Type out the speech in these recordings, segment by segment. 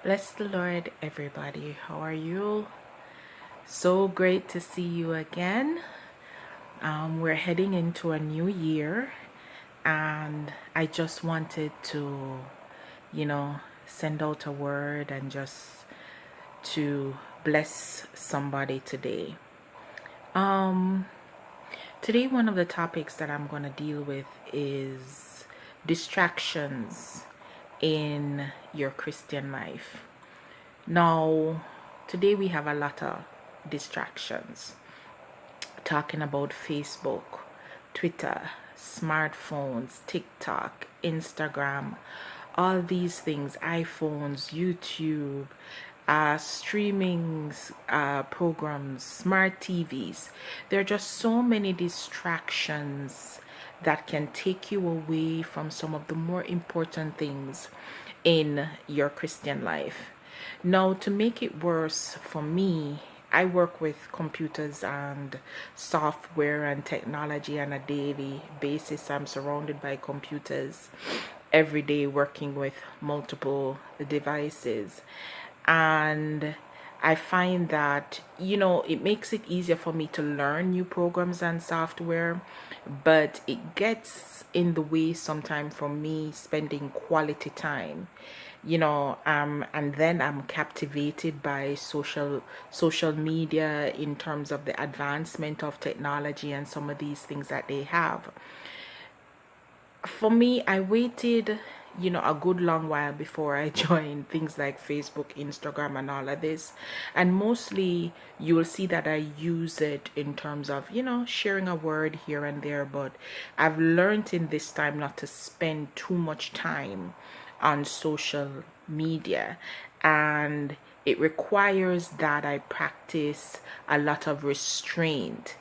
Bless the Lord, everybody. How are you? So great to see you again. We're heading into a new year, and I just wanted to, you know, send out a word and just to bless somebody today. Um, Today, one of the topics that I'm going to deal with is distractions in your Christian life. Now, today we have a lot of distractions. Talking about Facebook, Twitter, smartphones, TikTok, Instagram, all these things, iPhones, YouTube, streaming programs, smart TVs. There are just so many distractions that can take you away from some of the more important things in your Christian life. Now, to make it worse for me, I work with computers and software and technology on a daily basis. I'm surrounded by computers every day, working with multiple devices. And I find that, it makes it easier for me to learn new programs and software, but it gets in the way sometimes for me spending quality time, and then I'm captivated by social media in terms of the advancement of technology and some of these things that they have. For me, I waited, a good long while before I joined things like Facebook, Instagram, and all of this. And mostly you will see that I use it in terms of, sharing a word here and there. But I've learned in this time not to spend too much time on social media. And it requires that I practice a lot of restraint.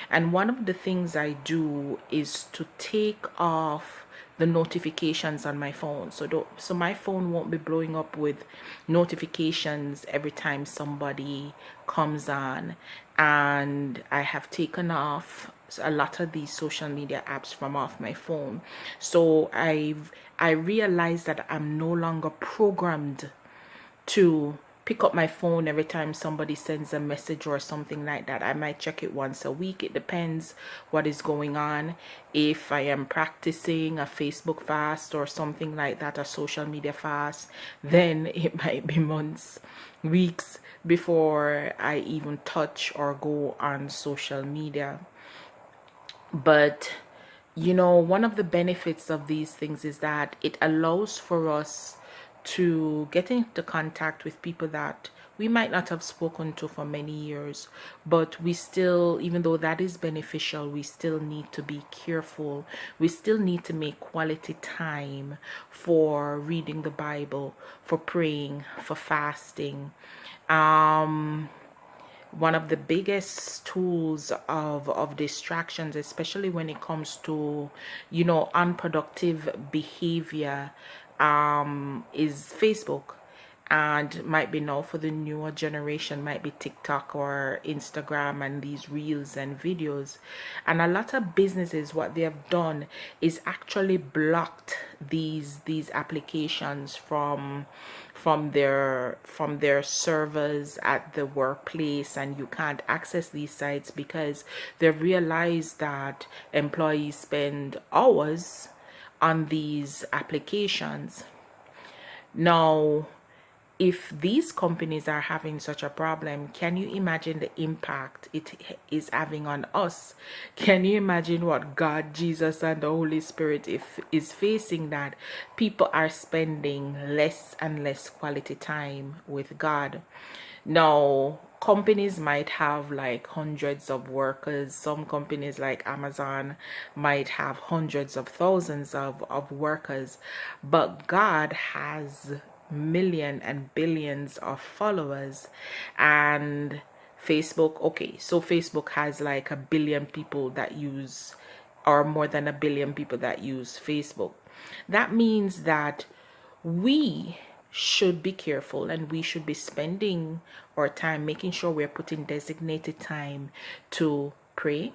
And one of the things I do is to take off the notifications on my phone. So my phone won't be blowing up with notifications every time somebody comes on. And I have taken off a lot of these social media apps from off my phone. So I realized that I'm no longer programmed to pick up my phone every time somebody sends a message or something like that. I might check it once a week. It depends what is going on. If I am practicing a Facebook fast or something like that, a social media fast, then it might be months, weeks before I even touch or go on social media. But one of the benefits of these things is that it allows for us to get into contact with people that we might not have spoken to for many years, but we still, even though that is beneficial, we still need to be careful. We still need to make quality time for reading the Bible, for praying, for fasting. One of the biggest tools of distractions, especially when it comes to unproductive behavior, is Facebook. And might be now for the newer generation, might be TikTok or Instagram and these reels and videos. And a lot of businesses, what they have done is actually blocked these applications from their servers at the workplace, and you can't access these sites because they've realized that employees spend hours on these applications. Now, if these companies are having such a problem, can you imagine the impact it is having on us? Can you imagine what God, Jesus, and the Holy Spirit is facing, that people are spending less and less quality time with God? Now, companies might have like hundreds of workers. Some companies like Amazon might have hundreds of thousands of workers, but God has million and billions of followers. And Facebook, okay, so Facebook has like a billion people that use, or more than a billion people that use Facebook. That means that we should be careful, and we should be spending our time making sure we're putting designated time to pray,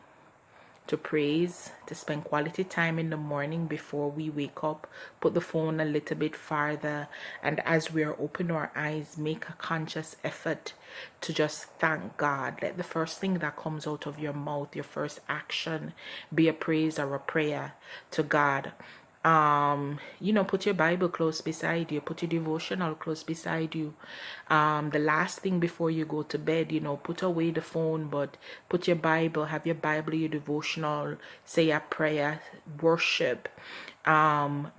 to praise, to spend quality time in the morning before we wake up, put the phone a little bit farther, and as we are open our eyes, make a conscious effort to just thank God. Let the first thing that comes out of your mouth, your first action, be a praise or a prayer to God. Put your Bible close beside you, put your devotional close beside you. The last thing before you go to bed, put away the phone, but put your Bible, have your Bible, your devotional, say a prayer, worship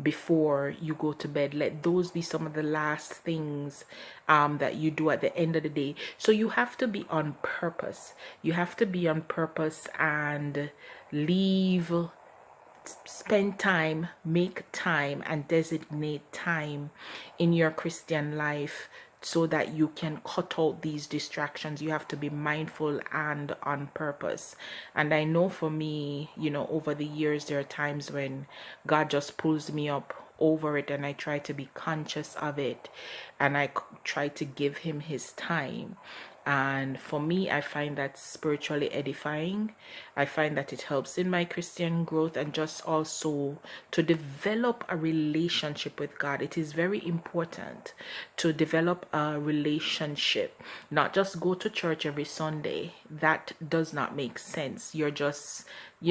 before you go to bed. Let those be some of the last things that you do at the end of the day. So you have to be on purpose. You have to be on purpose and leave, spend time, make time, and designate time in your Christian life so that you can cut out these distractions. You have to be mindful and on purpose. And I know for me, over the years, there are times when God just pulls me up over it, and I try to be conscious of it, and I try to give him his time. And for me, I find that spiritually edifying. I find that it helps in my Christian growth, and just also to develop a relationship with God. It is very important to develop a relationship, not just go to church every Sunday. That does not make sense. You're just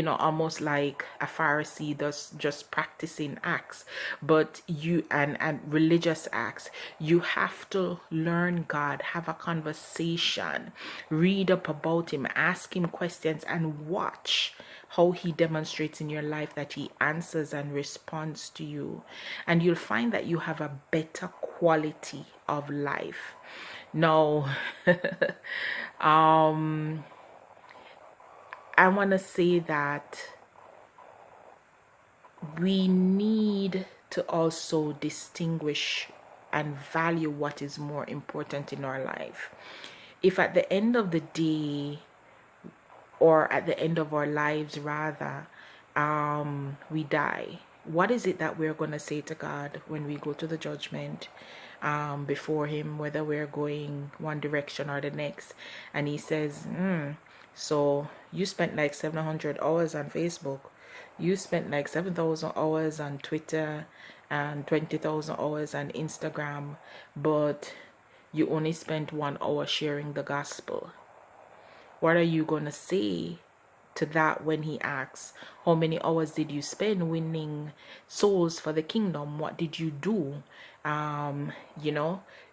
almost like a Pharisee that's just practicing acts, but and religious acts. You have to learn God, have a conversation, read up about him, ask him questions, and watch how he demonstrates in your life that he answers and responds to you. And you'll find that you have a better quality of life. Now, I want to say that we need to also distinguish and value what is more important in our life. If at the end of the day, or at the end of our lives rather, we die, what is it that we're going to say to God when we go to the judgment before him, whether we're going one direction or the next, and he says, so you spent like 700 hours on Facebook, you spent like 7,000 hours on Twitter, and 20,000 hours on Instagram, but you only spent 1 hour sharing the gospel. What are you going to say to that when he asks, how many hours did you spend winning souls for the kingdom? What did you do?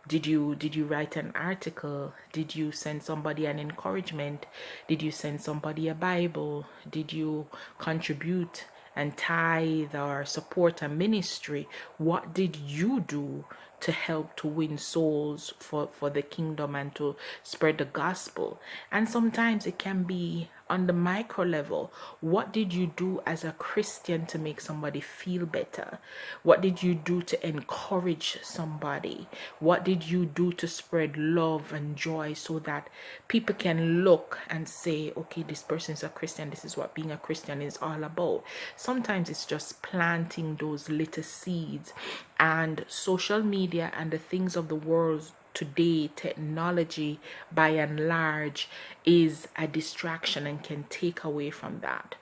Did you write an article? Did you send somebody an encouragement? Did you send somebody a Bible? Did you contribute and tithe or support a ministry? What did you do to help to win souls for the kingdom and to spread the gospel? And sometimes it can be on the micro level. What did you do as a Christian to make somebody feel better? What did you do to encourage somebody? What did you do to spread love and joy so that people can look and say, okay, this person is a Christian, this is what being a Christian is all about? Sometimes it's just planting those little seeds. And social media and the things of the world today, technology by and large is a distraction and can take away from that.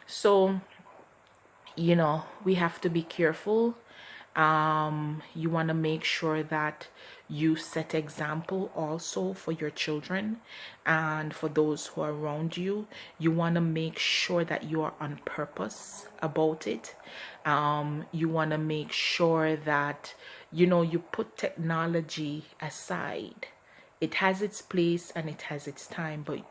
So we have to be careful. You want to make sure that you set example also for your children and for those who are around you. You want to make sure that you are on purpose about it. You want to make sure that you put technology aside. It has its place and it has its time, but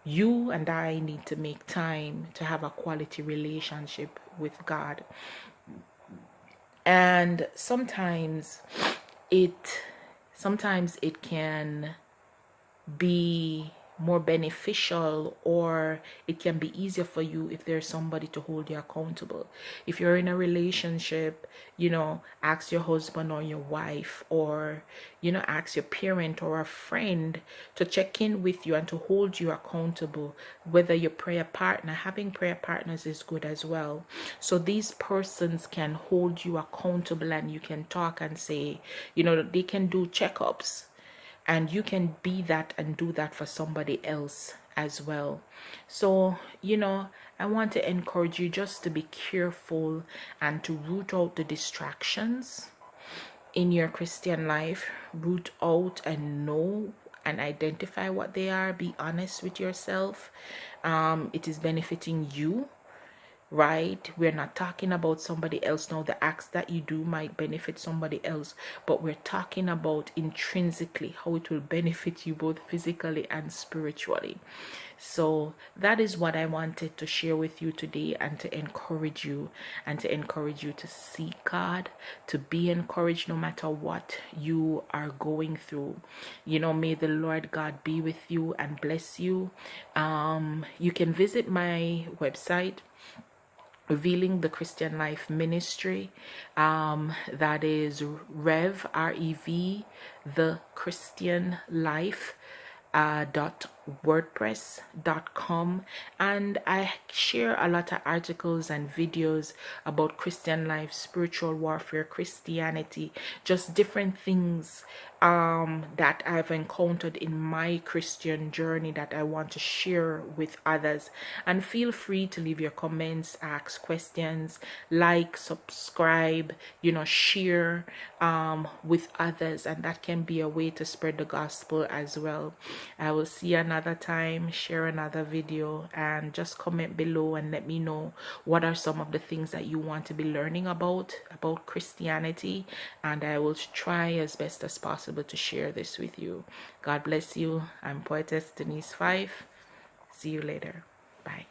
you and I need to make time to have a quality relationship with God. And sometimes it can be more beneficial, or it can be easier for you if there's somebody to hold you accountable. If you're in a relationship, ask your husband or your wife, or ask your parent or a friend to check in with you and to hold you accountable. Whether your prayer partner, having prayer partners is good as well, so these persons can hold you accountable and you can talk and say, they can do checkups, and you can be that and do that for somebody else as well. So, I want to encourage you just to be careful and to root out the distractions in your Christian life. Root out and know and identify what they are. Be honest with yourself. It is benefiting you, right? We're not talking about somebody else now. The acts that you do might benefit somebody else, but we're talking about intrinsically how it will benefit you both physically and spiritually. So that is what I wanted to share with you today, and to encourage you, to seek God, to be encouraged no matter what you are going through. May the Lord God be with you and bless you. You can visit my website, Revealing the Christian Life Ministry. That is REV, the Christian Life .wordpress.com, and I share a lot of articles and videos about Christian life, spiritual warfare, Christianity, just different things that I've encountered in my Christian journey that I want to share with others. And feel free to leave your comments, ask questions, like, subscribe, share with others, and that can be a way to spread the gospel as well. I will see you another time, share another video, and just comment below and let me know what are some of the things that you want to be learning about Christianity, and I will try as best as possible to share this with you. God bless you. I'm Poetess Denise Fyffe. See you later. Bye.